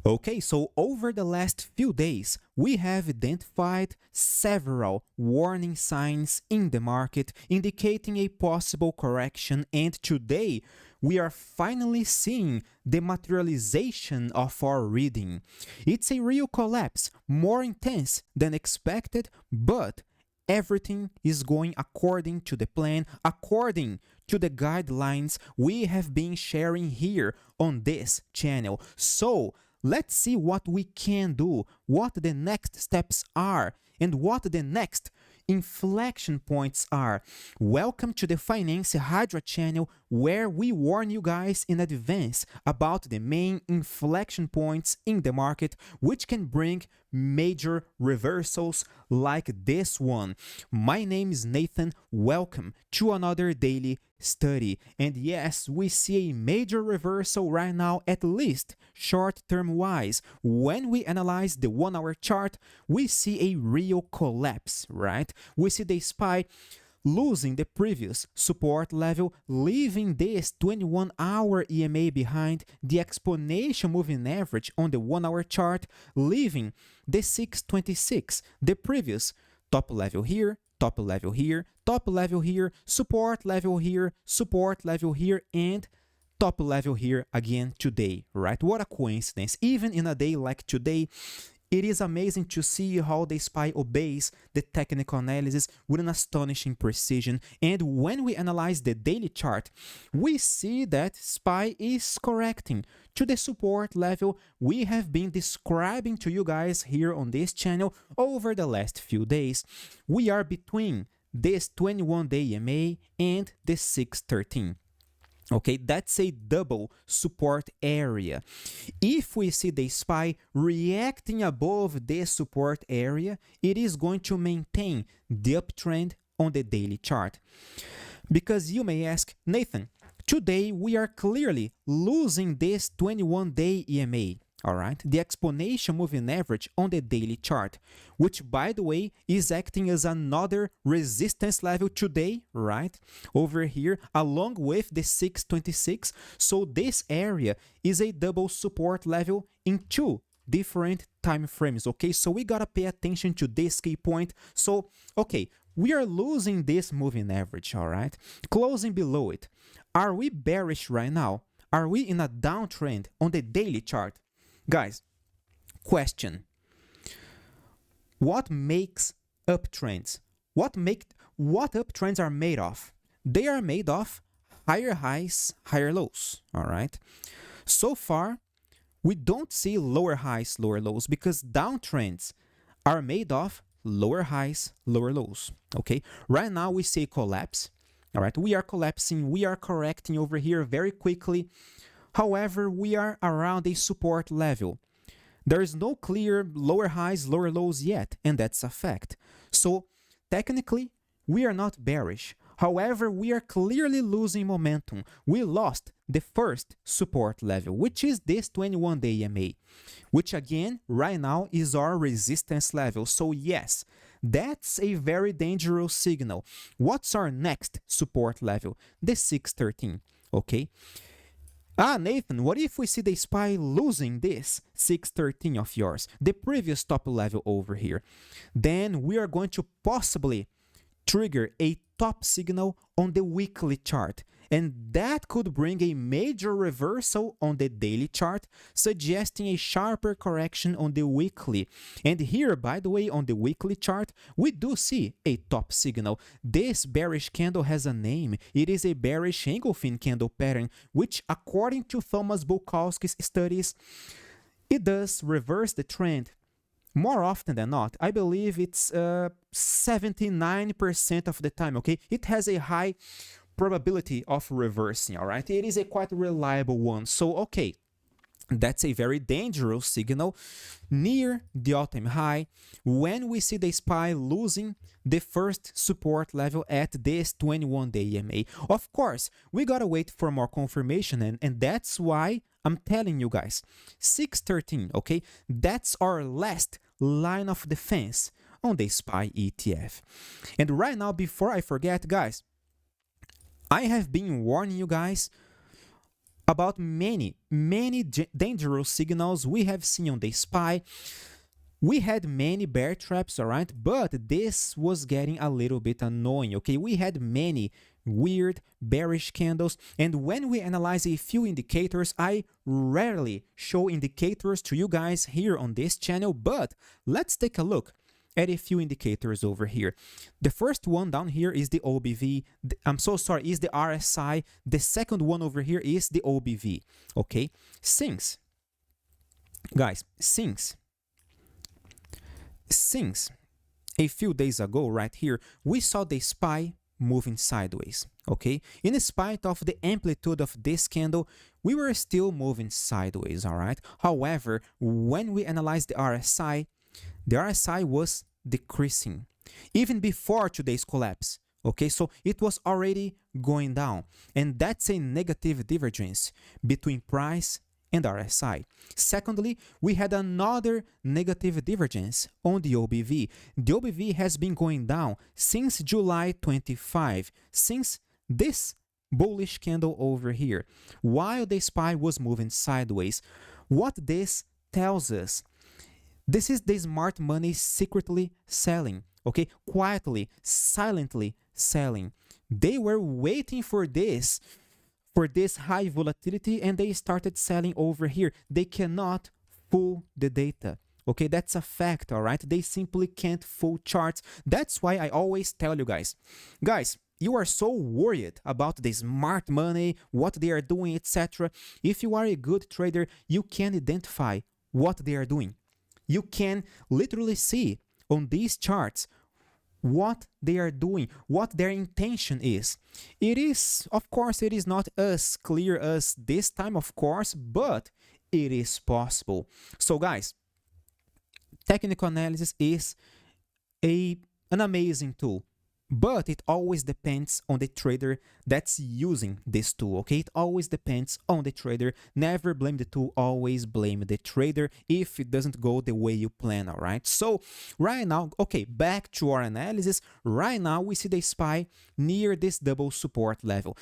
Okay, so over the last few days, we have identified several warning signs in the market indicating a possible correction, and today we are finally seeing the materialization of our reading. It's a real collapse, more intense than expected, but everything is going according to the plan, according to the guidelines we have been sharing here on this channel. So let's see what we can do, what the next steps are, and what the next inflection points are. Welcome to the Finance Hydra channel, where we warn you guys in advance about the main inflection points in the market, which can bring major reversals like this one. My name is Nathan. Welcome to another daily study. And yes, we see a major reversal right now, at least short-term wise. When we analyze the 1 hour chart, we see a real collapse, right? We see the SPY losing the previous support level, leaving this 21-hour EMA behind, the exponential moving average on the 1 hour chart, leaving the 626, the previous top level here, top level here, top level here, support level here, and top level here again today, right? What a coincidence. Even in a day like today, it is amazing to see how the SPY obeys the technical analysis with an astonishing precision. And when we analyze the daily chart, we see that SPY is correcting to the support level we have been describing to you guys here on this channel over the last few days. We are between this 21-day EMA and the 613. Okay, that's a double support area. If we see the SPY reacting above this support area, it is going to maintain the uptrend on the daily chart. Because you may ask, Nathan, today we are clearly losing this 21-day EMA. All right, the exponential moving average on the daily chart, which by the way is acting as another resistance level today, right over here, along with the 626. So this area is a double support level in two different time frames. Okay, so we gotta pay attention to this key point. So okay, we are losing this moving average, all right, closing below it. Are we bearish right now? Are we in a downtrend on the daily chart? Guys, question. What makes uptrends? What uptrends are made of? They are made of higher highs, higher lows, all right? So far, we don't see lower highs, lower lows, because downtrends are made of lower highs, lower lows, okay? Right now, we see a collapse, all right? We are collapsing, we are correcting over here very quickly. However, we are around a support level. There is no clear lower highs, lower lows yet, and that's a fact. So technically, we are not bearish. However, we are clearly losing momentum. We lost the first support level, which is this 21-day EMA, which again, right now is our resistance level. So yes, that's a very dangerous signal. What's our next support level? The 613, okay? Nathan, what if we see the SPY losing this 613 of yours, the previous top level over here? Then we are going to possibly trigger a top signal on the weekly chart, and that could bring a major reversal on the daily chart, suggesting a sharper correction on the weekly. And here, by the way, on the weekly chart, we do see a top signal. This bearish candle has a name. It is a bearish engulfing candle pattern, which according to Thomas Bukowski's studies, it does reverse the trend more often than not. I believe it's 79% of the time, okay? It has a high probability of reversing, all right? It is a quite reliable one. So, okay, that's a very dangerous signal near the all-time high when we see the SPY losing the first support level at this 21-day EMA. Of course, we gotta wait for more confirmation, and that's why I'm telling you guys, 613, okay? That's our last line of defense on the SPY ETF. And right now, before I forget, guys, I have been warning you guys about many dangerous signals we have seen on the SPY. We had many bear traps, all right, but this was getting a little bit annoying, okay? We had many weird bearish candles, and when we analyze a few indicators, I rarely show indicators to you guys here on this channel, but let's take a look at a few indicators over here. The first one down here is the OBV. Is the RSI. The second one over here is the OBV, okay? Since a few days ago right here, we saw the SPY moving sideways, okay? In spite of the amplitude of this candle, we were still moving sideways, all right? However, when we analyzed the RSI was decreasing even before today's collapse, okay? So it was already going down, and that's a negative divergence between price and RSI. Secondly, we had another negative divergence on the OBV. The OBV has been going down since July 25, since this bullish candle over here, while the SPY was moving sideways. What this tells us, this is the smart money secretly selling, okay? Quietly, silently selling. They were waiting for this high volatility, and they started selling over here. They cannot fool the data, okay? That's a fact, all right? They simply can't fool charts. That's why I always tell you guys, you are so worried about the smart money, what they are doing, etc. If you are a good trader, you can identify what they are doing. You can literally see on these charts what they are doing, what their intention is. It is, of course, it is not as clear as this time, of course, but it is possible. So guys, technical analysis is an amazing tool, but it always depends on the trader that's using this tool, okay? It always depends on the trader. Never blame the tool, always blame the trader if it doesn't go the way you plan, all right? So right now, okay, back to our analysis. Right now, we see the SPY near this double support level.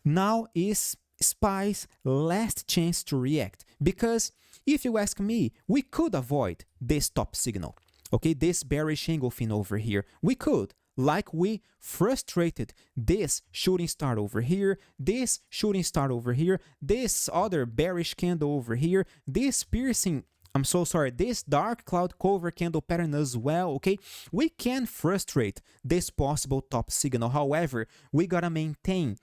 Now is SPY's last chance to react, because if you ask me, we could avoid this top signal, okay? This bearish engulfing over here, we could. Like we frustrated this shooting star over here, this shooting star over here, this other bearish candle over here, this this dark cloud cover candle pattern as well, okay? We can frustrate this possible top signal. However, we gotta maintain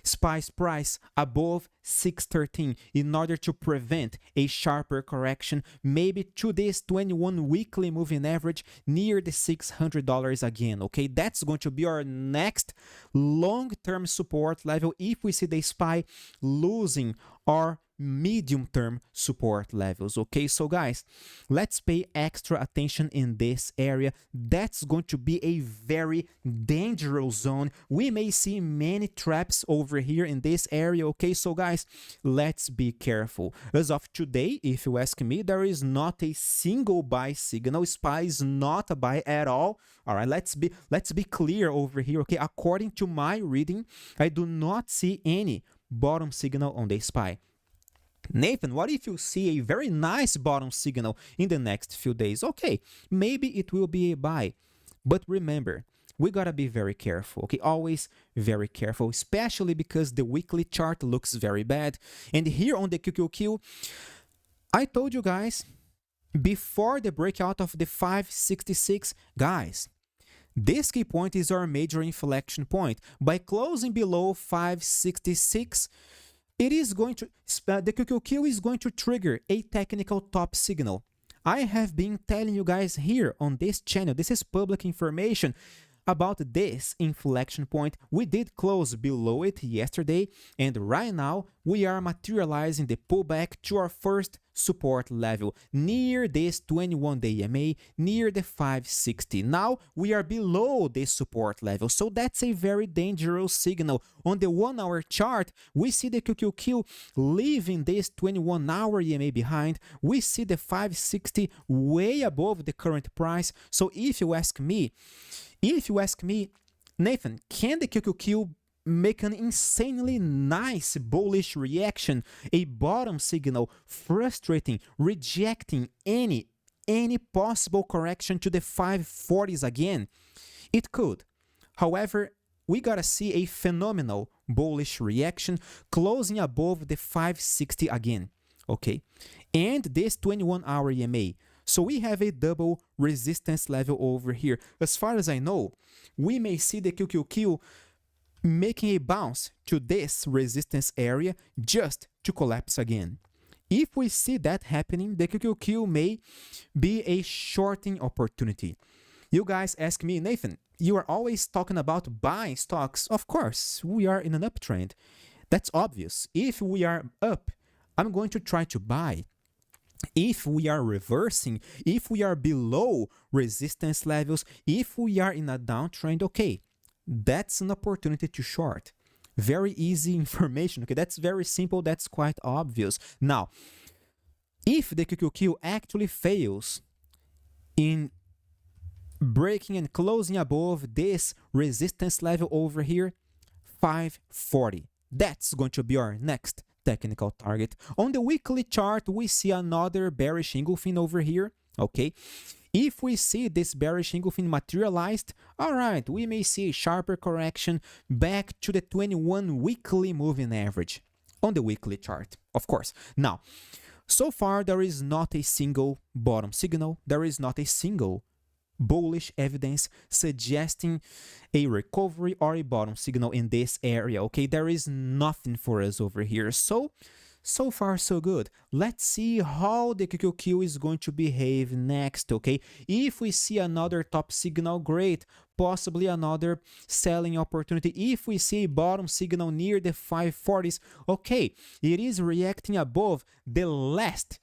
SPY's price above 613 in order to prevent a sharper correction, maybe to this 21 weekly moving average near the $600 again, okay? That's going to be our next long-term support level if we see the SPY losing our medium-term support levels, okay? So guys, let's pay extra attention in this area. That's going to be a very dangerous zone. We may see many traps over here in this area, okay? So guys, let's be careful. As of today, if you ask me, there is not a single buy signal. SPY is not a buy at all. All right, let's be clear over here, okay? According to my reading, I do not see any bottom signal on the SPY. Nathan, what if you see a very nice bottom signal in the next few days? Okay, maybe it will be a buy. But remember, we gotta be very careful, okay? Always very careful, especially because the weekly chart looks very bad. And here on the QQQ, I told you guys, before the breakout of the 566, guys, this key point is our major inflection point. By closing below 566, the QQQ is going to trigger a technical top signal. I have been telling you guys here on this channel, this is public information about this inflection point. We did close below it yesterday, and right now we are materializing the pullback to our first support level near this 21-day EMA, near the 560. Now we are below this support level, so that's a very dangerous signal. On the 1-hour chart, we see the QQQ leaving this 21-hour EMA behind. We see the 560 way above the current price. So if you ask me, Nathan, can the QQQ make an insanely nice bullish reaction, a bottom signal, frustrating, rejecting any possible correction to the 540s again? It could. However, we gotta see a phenomenal bullish reaction closing above the 560 again, okay? And this 21-hour EMA. So we have a double resistance level over here. As far as I know, we may see the QQQ making a bounce to this resistance area just to collapse again. If we see that happening, the QQQ may be a shorting opportunity. You guys ask me, Nathan, you are always talking about buying stocks. Of course, we are in an uptrend. That's obvious. If we are up, I'm going to try to buy. If we are reversing, if we are below resistance levels, if we are in a downtrend, okay, that's an opportunity to short. Very easy information, okay? That's very simple, that's quite obvious. Now, if the QQQ actually fails in breaking and closing above this resistance level over here, 540, that's going to be our next technical target. On the weekly chart, we see another bearish engulfing over here, okay? If we see this bearish engulfing materialized, all right, we may see a sharper correction back to the 21 weekly moving average on the weekly chart, of course. Now, so far, there is not a single bottom signal. There is not a single bullish evidence suggesting a recovery or a bottom signal in this area, okay? There is nothing for us over here. So far, so good. Let's see how the QQQ is going to behave next, okay? If we see another top signal, great. Possibly another selling opportunity. If we see a bottom signal near the 540s, okay, it is reacting above the last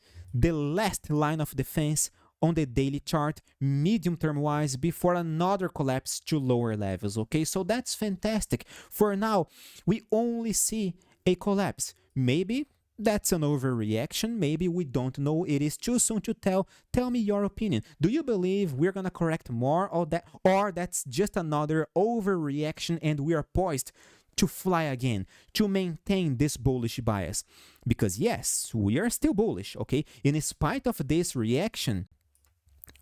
line of defense on the daily chart, medium term wise, before another collapse to lower levels, okay? So that's fantastic. For now, we only see a collapse. Maybe that's an overreaction. Maybe we don't know. It is too soon to tell. Tell me your opinion. Do you believe we're gonna correct more, or that's just another overreaction and we are poised to fly again, to maintain this bullish bias? Because yes, we are still bullish, okay? In spite of this reaction,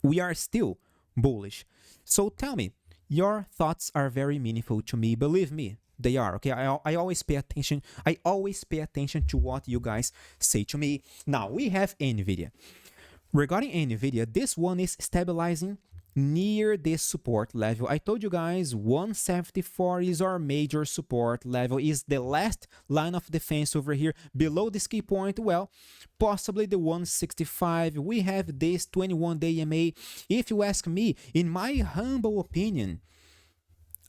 we are still bullish. So tell me, your thoughts are very meaningful to me. Believe me, they are, okay? I always pay attention. I always pay attention to what you guys say to me. Now, we have Nvidia. Regarding Nvidia, this one is stabilizing near this support level. I told you guys 174 is our major support level, is the last line of defense over here. Below this key point, well, possibly the 165. We have this 21-day EMA. If you ask me, in my humble opinion,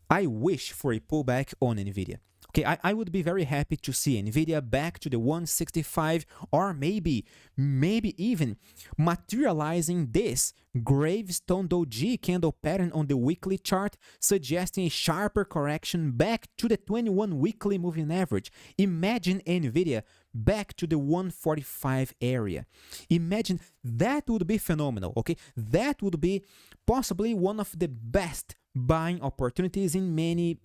I wish for a pullback on Nvidia. Okay, I would be very happy to see Nvidia back to the 165, or maybe even materializing this gravestone doji candle pattern on the weekly chart, suggesting a sharper correction back to the 21 weekly moving average. Imagine Nvidia back to the 145 area. Imagine, that would be phenomenal, okay? That would be possibly one of the best buying opportunities in many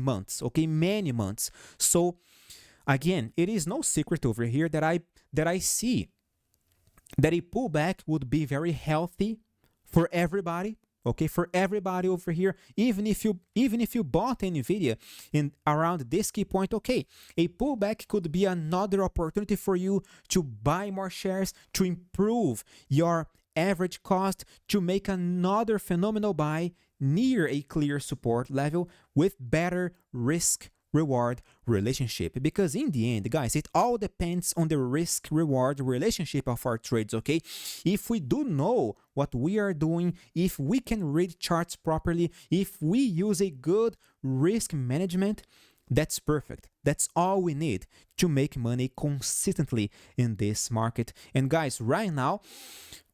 months, okay? Many months. So again, it is no secret over here that I see that a pullback would be very healthy for everybody, okay? For everybody over here. Even if you bought Nvidia in around this key point, okay, a pullback could be another opportunity for you to buy more shares, to improve your average cost, to make another phenomenal buy near a clear support level with better risk-reward relationship. Because in the end, guys, it all depends on the risk-reward relationship of our trades, okay? If we do know what we are doing, if we can read charts properly, if we use a good risk management, that's perfect. That's all we need to make money consistently in this market. And guys, right now,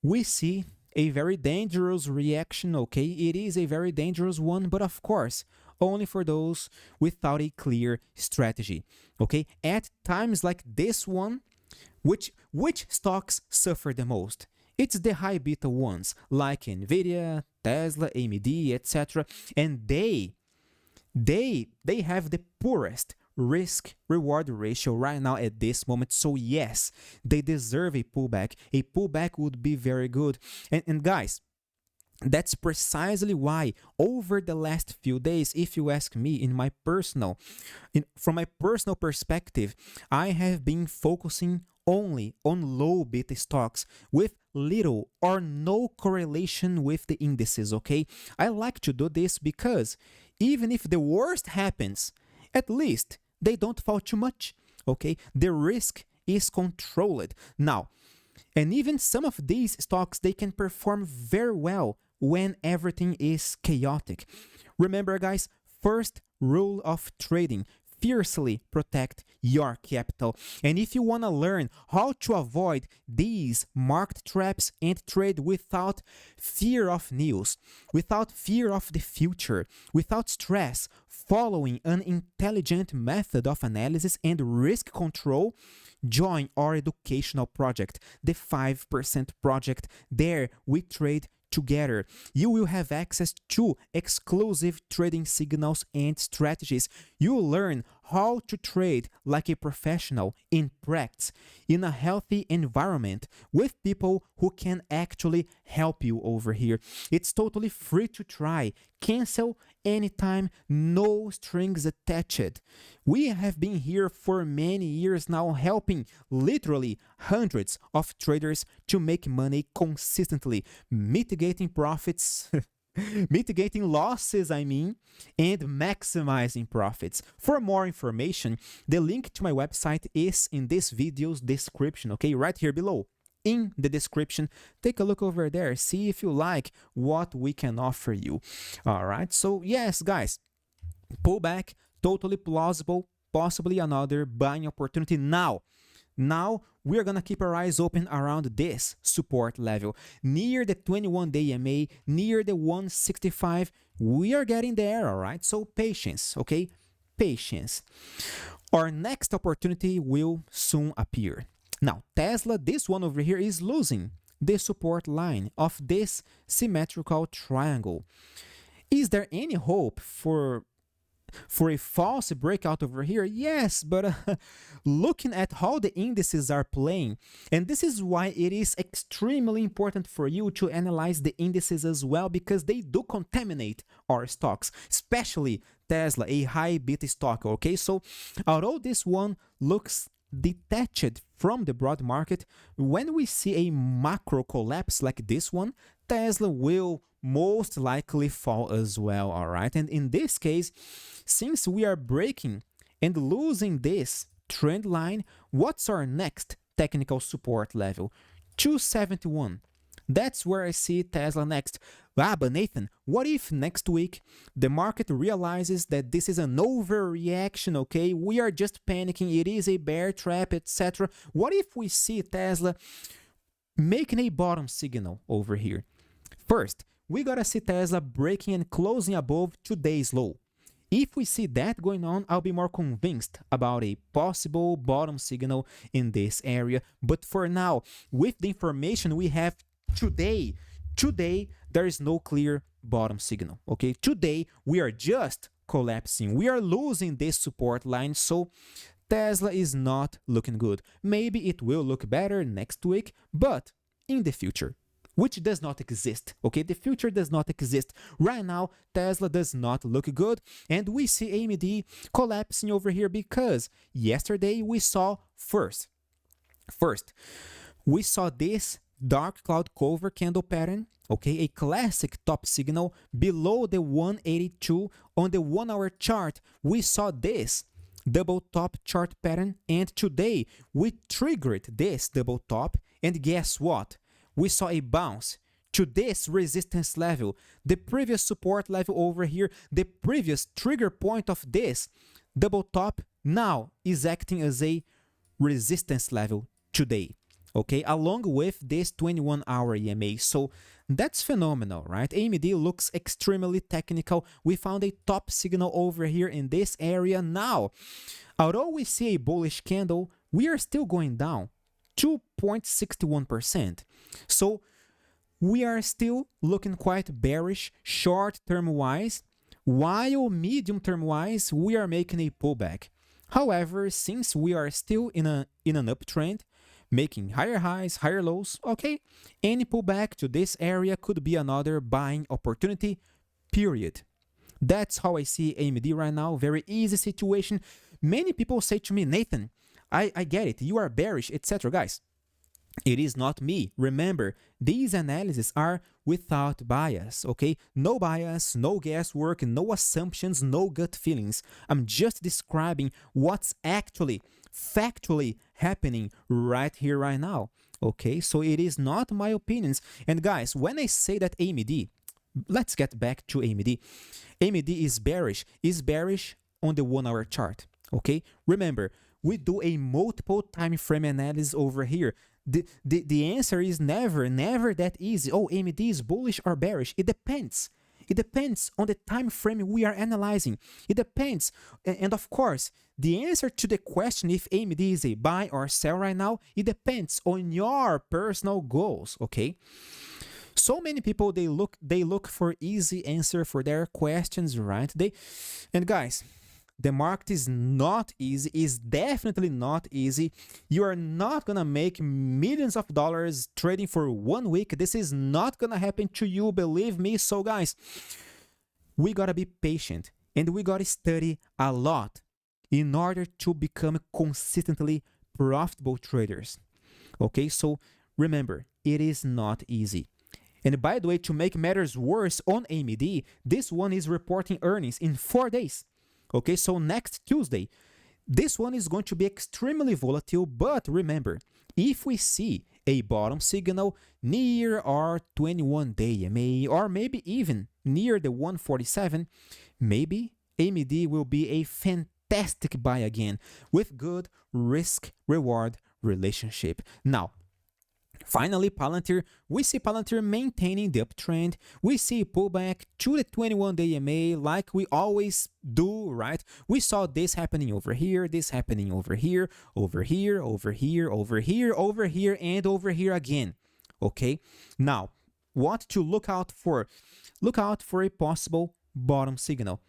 we see a very dangerous reaction, okay? It is a very dangerous one, but of course, only for those without a clear strategy, okay? At times like this one, which stocks suffer the most? It's the high beta ones, like Nvidia, Tesla, AMD, etc. And they they have the poorest risk reward ratio right now at this moment. So yes, they deserve a pullback. A pullback would be very good. And guys, that's precisely why over the last few days, if you ask me, from my personal perspective, I have been focusing only on low beta stocks with little or no correlation with the indices, okay? I like to do this because even if the worst happens, at least they don't fall too much, okay? The risk is controlled. Now, and even some of these stocks, they can perform very well when everything is chaotic. Remember, guys, first rule of trading: fiercely protect your capital. And if you want to learn how to avoid these market traps and trade without fear of news, without fear of the future, without stress, following an intelligent method of analysis and risk control, join our educational project, the 5% Project. There we trade together. You will have access to exclusive trading signals and strategies. You will learn how to trade like a professional in practice, in a healthy environment, with people who can actually help you over here. It's totally free to try. Cancel anytime, no strings attached. We have been here for many years now, helping literally hundreds of traders to make money consistently, mitigating profits mitigating losses, and maximizing profits. For more information, the link to my website is in this video's description, okay? Right here below in the description. Take a look over there, see if you like what we can offer you. All right, so yes, guys, pullback, totally plausible, possibly another buying opportunity now. Now, we're going to keep our eyes open around this support level. Near the 21-day EMA, near the 165, we are getting there, all right? So patience, okay? Patience. Our next opportunity will soon appear. Now, Tesla, this one over here, is losing the support line of this symmetrical triangle. Is there any hope for a false breakout over here? Yes, but looking at how the indices are playing, and this is why it is extremely important for you to analyze the indices as well, because they do contaminate our stocks, especially Tesla, a high beta stock, okay? So although this one looks detached from the broad market, when we see a macro collapse like this one, Tesla will most likely fall as well, all right? And in this case, since we are breaking and losing this trend line, what's our next technical support level? 271. That's where I see Tesla next. But Nathan, what if next week the market realizes that this is an overreaction, okay? We are just panicking, it is a bear trap, etc. What if we see Tesla making a bottom signal over here? First, we gotta see Tesla breaking and closing above today's low. If we see that going on, I'll be more convinced about a possible bottom signal in this area. But for now, with the information we have today, there is no clear bottom signal, okay? Today, we are just collapsing. We are losing this support line, so Tesla is not looking good. Maybe it will look better next week, but in the future, which does not exist, okay? The future does not exist. Right now, Tesla does not look good, and we see AMD collapsing over here because yesterday we saw first, we saw this dark cloud cover candle pattern, okay? A classic top signal below the 182 on the 1 hour chart. We saw this double top chart pattern, and today we triggered this double top, and guess what? We saw a bounce to this resistance level, the previous support level over here, the previous trigger point of this double top now is acting as a resistance level today, okay, along with this 21-hour EMA. So that's phenomenal, right? AMD looks extremely technical. We found a top signal over here in this area. Now, although we see a bullish candle, we are still going down 2.61%. So we are still looking quite bearish short-term wise. while medium term wise, we are making a pullback. However, since we are still in an uptrend, making higher highs, higher lows, okay, any pullback to this area could be another buying opportunity, period. That's how I see AMD right now. Very easy situation. Many people say to me, Nathan, I get it, you are bearish, etc. Guys, it is not me. Remember, these analyses are without bias, okay? No bias, no guesswork, no assumptions, no gut feelings. I'm just describing what's actually, factually happening right here, right now, okay? So it is not my opinions. And guys, when I say that AMD, let's get back to AMD. AMD is bearish on the 1 hour chart, okay? Remember, we do a multiple time frame analysis over here. The answer is never that easy. Oh, AMD is bullish or bearish. It depends. It depends on the time frame we are analyzing. It depends. And of course, the answer to the question if AMD is a buy or sell right now, it depends on your personal goals, okay? So many people, they look for easy answer for their questions, right? And guys, the market is not easy, is definitely not easy. You are not gonna make millions of dollars trading for 1 week. This is not gonna happen to you, believe me. So guys, we gotta be patient and we gotta study a lot in order to become consistently profitable traders. Okay, so remember, it is not easy. And by the way, to make matters worse on AMD, this one is reporting earnings in 4 days. Okay, so next Tuesday, this one is going to be extremely volatile, but remember, if we see a bottom signal near our 21-day MA, or maybe even near the 147, maybe AMD will be a fantastic buy again with good risk-reward relationship. Now, finally, Palantir, we see Palantir maintaining the uptrend. We see pullback to the 21-day MA like we always do, right? We saw this happening over here, this happening over here, over here, over here, over here, over here, and over here again, okay? Now, what to look out for? Look out for a possible bottom signal.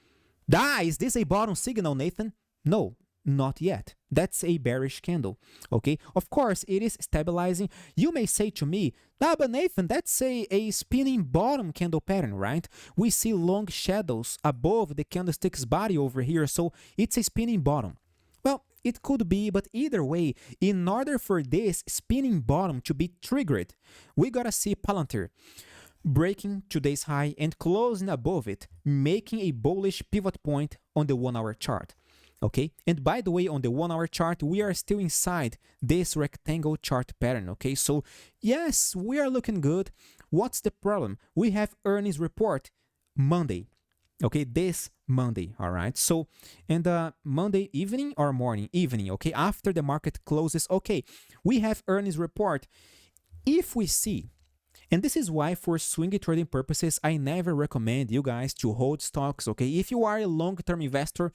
Is this a bottom signal, Nathan? No. Not yet. That's a bearish candle, okay? Of course, it is stabilizing. You may say to me, but Nathan, that's a spinning bottom candle pattern, right? We see long shadows above the candlestick's body over here, so it's a spinning bottom. Well, it could be, but either way, in order for this spinning bottom to be triggered, we gotta see Palantir breaking today's high and closing above it, making a bullish pivot point on the 1 hour chart. Okay, and by the way, on the 1 hour chart, we are still inside this rectangle chart pattern, okay? So yes, we are looking good. What's the problem? We have earnings report Monday, okay? This Monday, all right? So, and Monday evening or morning? Evening, okay? After the market closes, okay, we have earnings report. If we see, and this is why for swing trading purposes, I never recommend you guys to hold stocks, okay? If you are a long-term investor,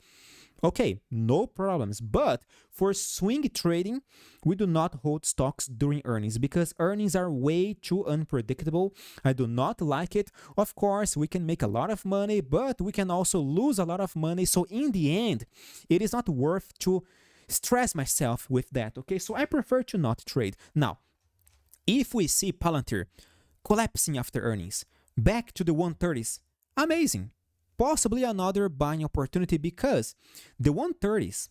okay, no problems. But for swing trading, we do not hold stocks during earnings because earnings are way too unpredictable. I do not like it. Of course, we can make a lot of money, but we can also lose a lot of money. So in the end, it is not worth to stress myself with that, okay? So I prefer to not trade. Now, if we see Palantir collapsing after earnings, back to the 130s, amazing. Possibly another buying opportunity because the 130s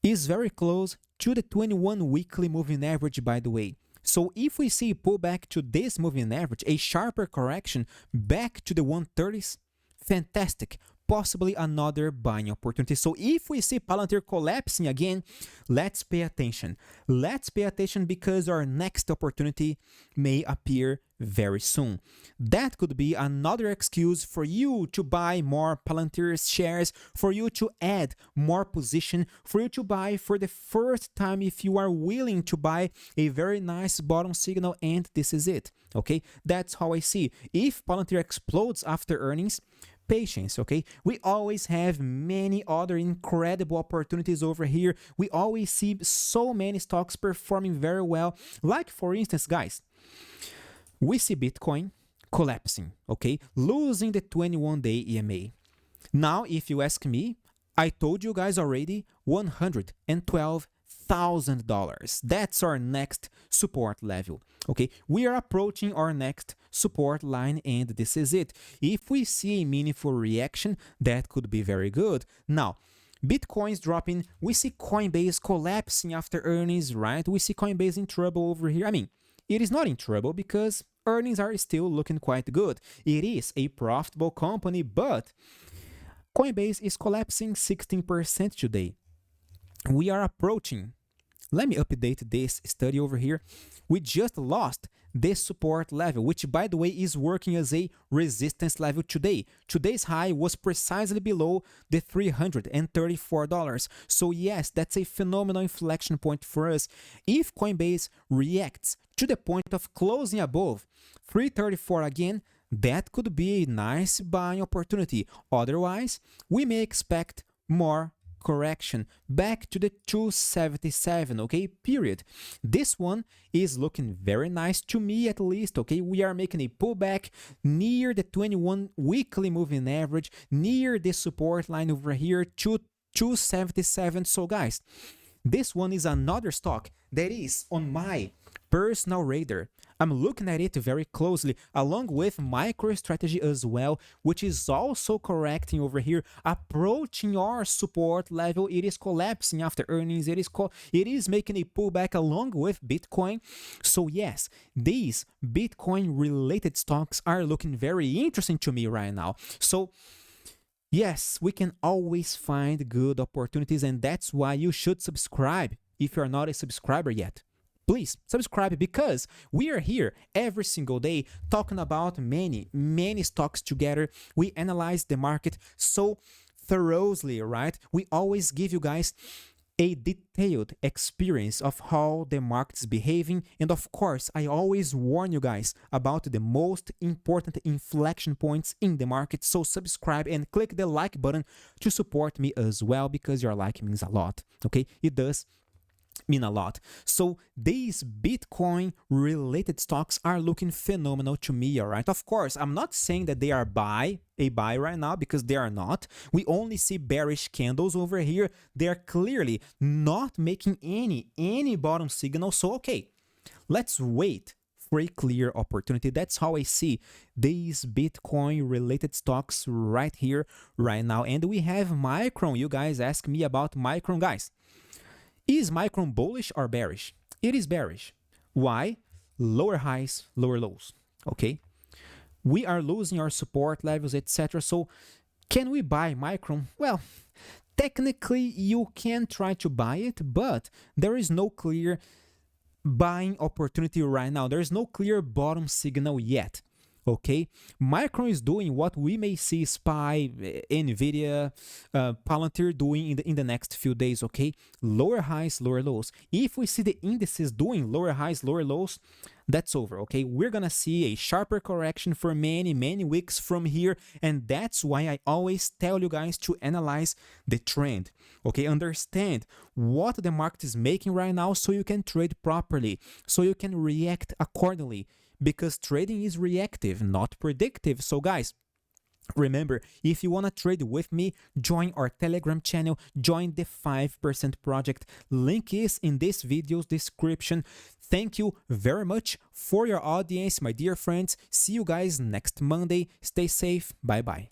is very close to the 21 weekly moving average, by the way. So if we see pullback to this moving average, a sharper correction back to the 130s, fantastic. Possibly another buying opportunity. So if we see Palantir collapsing again, let's pay attention. Let's pay attention because our next opportunity may appear very soon. That could be another excuse for you to buy more Palantir shares, for you to add more position, for you to buy for the first time if you are willing to buy a very nice bottom signal, and this is it, okay? That's how I see. If Palantir explodes after earnings, patience, okay? We always have many other incredible opportunities over here. We always see so many stocks performing very well. Like, for instance, guys, we see Bitcoin collapsing, okay? Losing the 21-day EMA. Now, if you ask me, I told you guys already, $112,000. That's our next support level. Okay, we are approaching our next support line, and this is it. If we see a meaningful reaction, that could be very good. Now, Bitcoin's dropping, we see Coinbase collapsing after earnings, right? We see Coinbase in trouble over here. I mean, it is not in trouble because earnings are still looking quite good. It is a profitable company, but Coinbase is collapsing 16% today. We are approaching, let me update this study over here. We just lost this support level, which by the way is working as a resistance level today. Today's high was precisely below the $334. So yes, that's a phenomenal inflection point for us. If Coinbase reacts to the point of closing above 334 again, that could be a nice buying opportunity. Otherwise, we may expect more correction back to the 277, okay, period. This one is looking very nice to me, at least, okay. We are making a pullback near the 21 weekly moving average, near the support line over here, 277. So guys, this one is another stock that is on my personal radar. I'm looking at it very closely, along with MicroStrategy as well, which is also correcting over here, approaching our support level. It is collapsing after earnings. It is making a pullback along with Bitcoin. So yes, these Bitcoin-related stocks are looking very interesting to me right now. So yes, we can always find good opportunities, and that's why you should subscribe if you're not a subscriber yet. Please subscribe, because we are here every single day talking about many stocks together. We analyze the market so thoroughly, right? We always give you guys a detailed experience of how the market is behaving, and of course I always warn you guys about the most important inflection points in the market. So subscribe and click the like button to support me as well, because your like means a lot, okay? It does mean a lot. So these Bitcoin related stocks are looking phenomenal to me, all right? Of course, I'm not saying that they are a buy right now, because they are not. We only see bearish candles over here. They are clearly not making any bottom signal. So okay, let's wait for a clear opportunity. That's how I see these Bitcoin related stocks right here, right now. And we have Micron. You guys ask me about Micron, guys. Is Micron bullish or bearish? It is bearish. Why? Lower highs, lower lows, okay? We are losing our support levels, etc. So can we buy Micron? Well, technically you can try to buy it, but there is no clear buying opportunity right now. There is no clear bottom signal yet. Okay, Micron is doing what we may see SPY, Nvidia, Palantir doing in the next few days. Okay, lower highs, lower lows. If we see the indices doing lower highs, lower lows, that's over. Okay, we're gonna see a sharper correction for many weeks from here, and that's why I always tell you guys to analyze the trend. Okay, understand what the market is making right now, so you can trade properly, so you can react accordingly. Because trading is reactive, not predictive. So guys, remember, if you want to trade with me, join our Telegram channel, join the 5% project. Link is in this video's description. Thank you very much for your audience, my dear friends. See you guys next Monday. Stay safe. Bye-bye.